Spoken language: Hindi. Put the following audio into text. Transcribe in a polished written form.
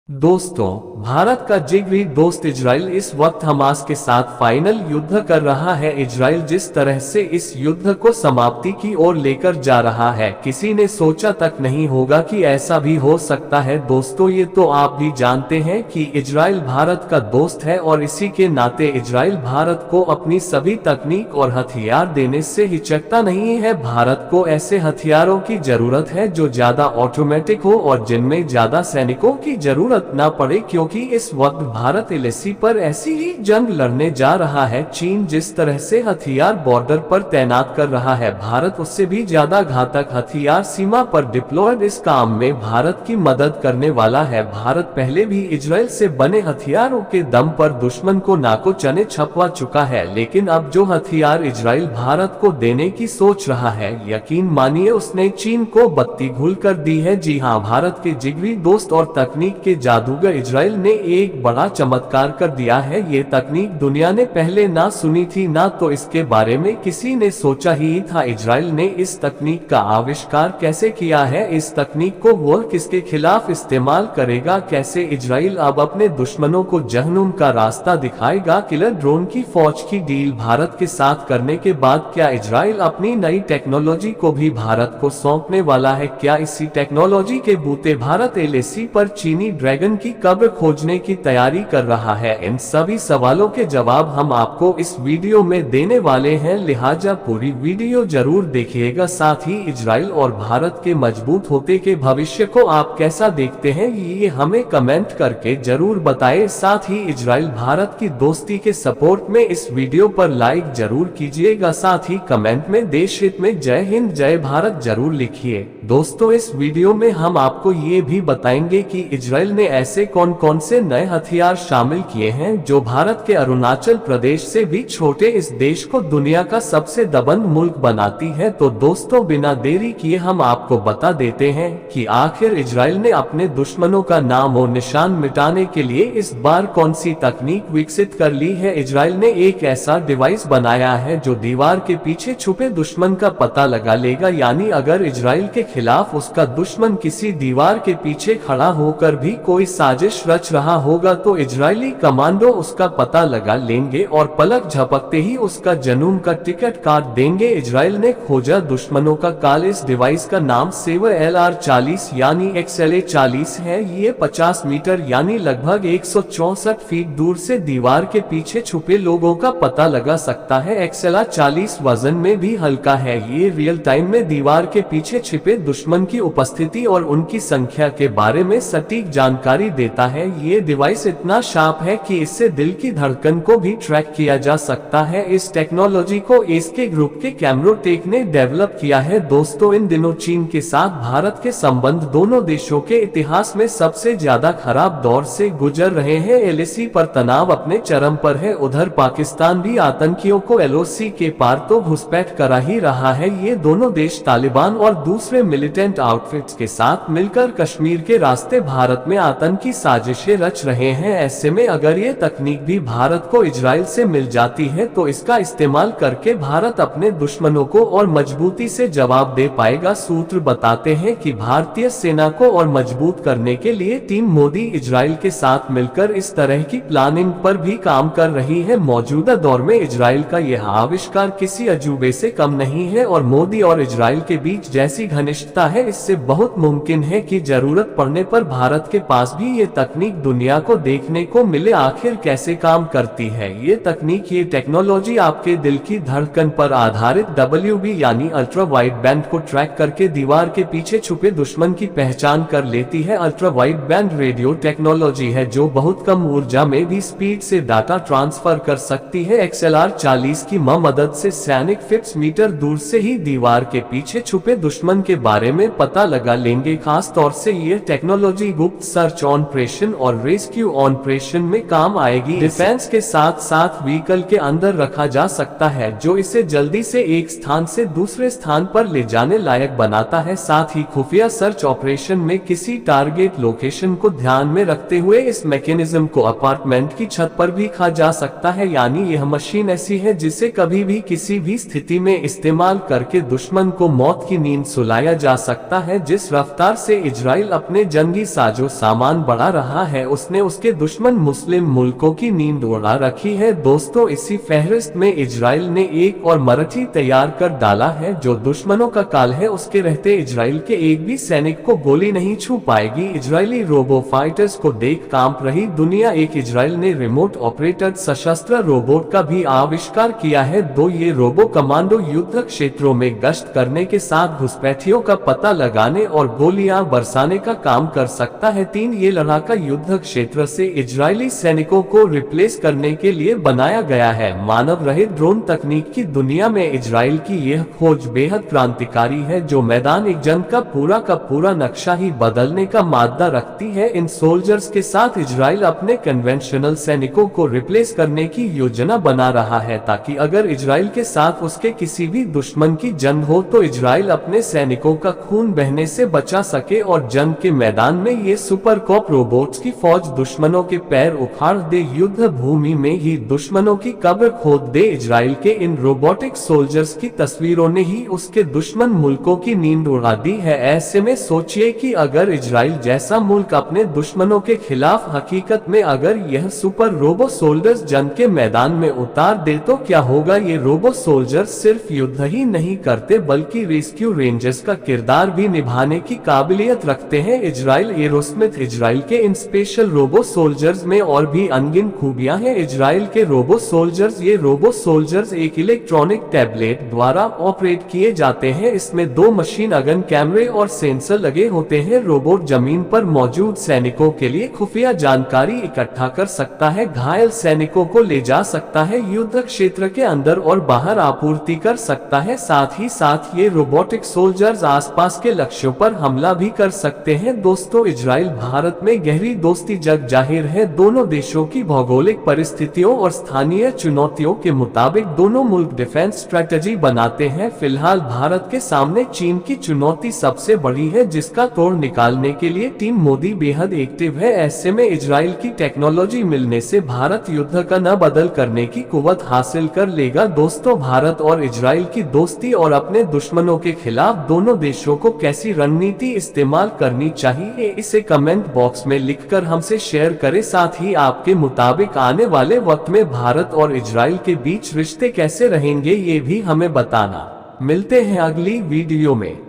दोस्तों, भारत का जिगरी दोस्त इजराइल इस वक्त हमास के साथ फाइनल युद्ध कर रहा है। इजराइल जिस तरह से इस युद्ध को समाप्ति की ओर लेकर जा रहा है, किसी ने सोचा तक नहीं होगा कि ऐसा भी हो सकता है। दोस्तों, ये तो आप भी जानते हैं कि इजराइल भारत का दोस्त है और इसी के नाते इजराइल भारत को अपनी सभी तकनीक और हथियार देने से हिचकता नहीं है। भारत को ऐसे हथियारों की जरूरत है जो ज्यादा ऑटोमेटिक हो और जिनमें ज्यादा सैनिकों की जरूरत ना पड़े, क्योंकि इस वक्त भारत एलएसी पर ऐसी ही जंग लड़ने जा रहा है। चीन जिस तरह से हथियार बॉर्डर पर तैनात कर रहा है, भारत उससे भी ज्यादा घातक हथियार सीमा पर डिप्लॉयड इस काम में भारत की मदद करने वाला है। भारत पहले भी इजराइल से बने हथियारों के दम पर दुश्मन को नाको चने छपवा चुका है, लेकिन अब जो हथियार इजराइल भारत को देने की सोच रहा है, यकीन मानिए उसने चीन को बत्ती घुल कर दी है। जी हाँ, भारत के जिगरी दोस्त और तकनीक के जादूगर इजराइल ने एक बड़ा चमत्कार कर दिया है। ये तकनीक दुनिया ने पहले ना सुनी थी, ना तो इसके बारे में किसी ने सोचा ही था। इजराइल ने इस तकनीक का आविष्कार कैसे किया है, इस तकनीक को वो किसके खिलाफ इस्तेमाल करेगा, कैसे इजराइल अब अपने दुश्मनों को जहन्नुम का रास्ता दिखाएगा। किलर ड्रोन की फौज की डील भारत के साथ करने के बाद क्या इजराइल अपनी नई टेक्नोलॉजी को भी भारत को सौंपने वाला है? क्या इसी टेक्नोलॉजी के बूते भारत एलएसी पर चीनी ड्रैगन की कब्र खोजने की तैयारी कर रहा है? इन सभी सवालों के जवाब हम आपको इस वीडियो में देने वाले हैं, लिहाजा पूरी वीडियो जरूर देखिएगा। साथ ही इजराइल और भारत के मजबूत होते के भविष्य को आप कैसा देखते हैं, ये हमें कमेंट करके जरूर बताएं। साथ ही इजराइल भारत की दोस्ती के सपोर्ट में इस वीडियो पर लाइक जरूर कीजिएगा। साथ ही कमेंट में देश हित में जय हिंद जय भारत जरूर लिखिए। दोस्तों, इस वीडियो में हम आपको ये भी बताएंगे कि इजराइल ने ऐसे कौन कौन से नए हथियार शामिल किए हैं जो भारत के अरुणाचल प्रदेश से भी छोटे इस देश को दुनिया का सबसे दबंग मुल्क बनाती है। तो दोस्तों, बिना देरी किए हम आपको बता देते हैं कि आखिर इजराइल ने अपने दुश्मनों का नाम और निशान मिटाने के लिए इस बार कौन सी तकनीक विकसित कर ली है। इजराइल ने एक ऐसा डिवाइस बनाया है जो दीवार के पीछे छुपे दुश्मन का पता लगा लेगा, यानी अगर इजराइल के खिलाफ उसका दुश्मन किसी दीवार के पीछे खड़ा होकर भी कोई साजिश रच रहा होगा तो इजरायली कमांडो उसका पता लगा लेंगे और पलक झपकते ही उसका जन्म का टिकट काट देंगे। इजराइल ने खोजा दुश्मनों का काल। इस डिवाइस का नाम सेवर LR40 यानी XLA40 है। ये 50 मीटर यानी लगभग 164 फीट दूर से दीवार के पीछे छुपे लोगों का पता लगा सकता है। XLR40 वजन में भी हल्का है। ये रियल टाइम में दीवार के पीछे छिपे दुश्मन की उपस्थिति और उनकी संख्या के बारे में सटीक जानकारी देता है। ये डिवाइस इतना शार्प है कि इससे दिल की धड़कन को भी ट्रैक किया जा सकता है। इस टेक्नोलॉजी को एसके ग्रुप के कैमरोटेक ने डेवलप किया है। दोस्तों, इन दिनों चीन के साथ भारत के संबंध दोनों देशों के इतिहास में सबसे ज्यादा खराब दौर से गुजर रहे हैं। एलएसी पर तनाव अपने चरम पर है। उधर पाकिस्तान भी आतंकियों को एलओसी के पार तो घुसपैठ करा ही रहा है। ये दोनों देश तालिबान और दूसरे मिलिटेंट आउटफिट्स के साथ मिलकर कश्मीर के रास्ते भारत में आतंकी साजिशें रच रहे हैं। ऐसे में अगर ये तकनीक भी भारत को इजराइल से मिल जाती है तो इसका इस्तेमाल करके भारत अपने दुश्मनों को और मजबूती से जवाब दे पाएगा। सूत्र बताते हैं कि भारतीय सेना को और मजबूत करने के लिए टीम मोदी इजराइल के साथ मिलकर इस तरह की प्लानिंग पर भी काम कर रही है। मौजूदा दौर में इजराइल का यह आविष्कार किसी अजूबे से कम नहीं है और मोदी और इजराइल के बीच जैसी घनिष्ठता है, इससे बहुत मुमकिन है कि जरूरत पड़ने पर भारत के पास भी ये तकनीक दुनिया को देखने को मिले। आखिर कैसे काम करती है ये तकनीक? ये टेक्नोलॉजी आपके दिल की धड़कन पर आधारित WB यानी अल्ट्रा वाइड बैंड को ट्रैक करके दीवार के पीछे छुपे दुश्मन की पहचान कर लेती है। Ultra wide band radio technology है जो बहुत कम ऊर्जा में भी स्पीड से डाटा ट्रांसफर कर सकती है। XLR40 की मदद से सैनिक 50 मीटर दूर से ही दीवार के पीछे छुपे दुश्मन के बारे में पता लगा लेंगे। खास तौर से ये टेक्नोलॉजी गुप्त सर्च ऑपरेशन और रेस्क्यू ऑपरेशन में काम आएगी। डिफेंस के साथ साथ व्हीकल के अंदर रखा जा सकता है जो इसे जल्दी से एक स्थान से दूसरे स्थान पर ले जाने लायक बनाता है। साथ ही खुफिया सर्च ऑपरेशन में किसी टारगेट लोकेशन को ध्यान में रखते हुए इस मैकेनिज्म को अपार्टमेंट की छत पर भी रखा जा सकता है। यानी यह मशीन ऐसी है जिसे कभी भी किसी भी स्थिति में इस्तेमाल करके दुश्मन को मौत की नींद सुलाया जा सकता है। जिस रफ्तार से इजराइल अपने जंगी साजो सामान सामान बढ़ा रहा है, उसने उसके दुश्मन मुस्लिम मुल्कों की नींद उड़ा रखी है। दोस्तों, इसी फहरिस्त में इजराइल ने एक और मराठी तैयार कर डाला है जो दुश्मनों का काल है। उसके रहते इजराइल के एक भी सैनिक को गोली नहीं छू पाएगी। इजरायली रोबो फाइटर्स को देख कांप रही दुनिया। एक इजराइल ने रिमोट ऑपरेटेड सशस्त्र रोबोट का भी आविष्कार किया है। ये रोबो कमांडो युद्ध क्षेत्रों में गश्त करने के साथ घुसपैठियों का पता लगाने और गोलियां बरसाने का काम कर सकता है। 3 ये लड़ाका युद्ध क्षेत्र से इजरायली सैनिकों को रिप्लेस करने के लिए बनाया गया है। मानव रहित ड्रोन तकनीक की दुनिया में इजराइल की यह खोज बेहद क्रांतिकारी है, जो मैदान एक जंग का पूरा नक्शा ही बदलने का मादा रखती है। इन सोल्जर्स के साथ इजराइल अपने कन्वेंशनल सैनिकों को रिप्लेस करने की योजना बना रहा है, ताकि अगर इजराइल के साथ उसके किसी भी दुश्मन की जंग हो तो इजराइल अपने सैनिकों का खून बहने से बचा सके और जंग के मैदान में ये सुपर कॉप रोबोट्स की फौज दुश्मनों के पैर उखाड़ दे, युद्ध भूमि में ही दुश्मनों की कब्र खोद दे। इजराइल के इन रोबोटिक सोल्जर्स की तस्वीरों ने ही उसके दुश्मन मुल्कों की नींद उड़ा दी है। ऐसे में सोचिए कि अगर इजराइल जैसा मुल्क अपने दुश्मनों के खिलाफ हकीकत में अगर यह सुपर रोबो सोल्जर्स जंग के मैदान में उतार दे तो क्या होगा। ये रोबो सोल्जर्स सिर्फ युद्ध ही नहीं करते बल्कि रेस्क्यू रेंजर्स का किरदार भी निभाने की काबिलियत रखते हैं। इजराइल एरोस्मिथ इजराइल के इन स्पेशल रोबो सोल्जर्स में और भी अनगिनत खूबियां हैं। इजराइल के रोबो सोल्जर्स, ये रोबो सोल्जर्स एक इलेक्ट्रॉनिक टैबलेट द्वारा ऑपरेट किए जाते हैं। इसमें 2 मशीन गन कैमरे और सेंसर लगे होते हैं। रोबोट जमीन पर मौजूद सैनिकों के लिए खुफिया जानकारी इकट्ठा कर सकता है, घायल सैनिकों को ले जा सकता है, युद्ध क्षेत्र के अंदर और बाहर आपूर्ति कर सकता है। साथ ही साथ ये रोबोटिक सोल्जर्स आसपास के लक्ष्यों पर हमला भी कर सकते हैं। दोस्तों, इजराइल भारत में गहरी दोस्ती जग जाहिर है। दोनों देशों की भौगोलिक परिस्थितियों और स्थानीय चुनौतियों के मुताबिक दोनों मुल्क डिफेंस स्ट्रेटजी बनाते हैं। फिलहाल भारत के सामने चीन की चुनौती सबसे बड़ी है, जिसका तोड़ निकालने के लिए टीम मोदी बेहद एक्टिव है। ऐसे में इजराइल की टेक्नोलॉजी मिलने से भारत युद्ध का न बदल करने की कुव्वत हासिल कर लेगा। दोस्तों, भारत और इजराइल की दोस्ती और अपने दुश्मनों के खिलाफ दोनों देशों को कैसी रणनीति इस्तेमाल करनी चाहिए, इसे कमेंट बॉक्स में लिखकर हमसे शेयर करें। साथ ही आपके मुताबिक आने वाले वक्त में भारत और इजराइल के बीच रिश्ते कैसे रहेंगे ये भी हमें बताना। मिलते हैं अगली वीडियो में।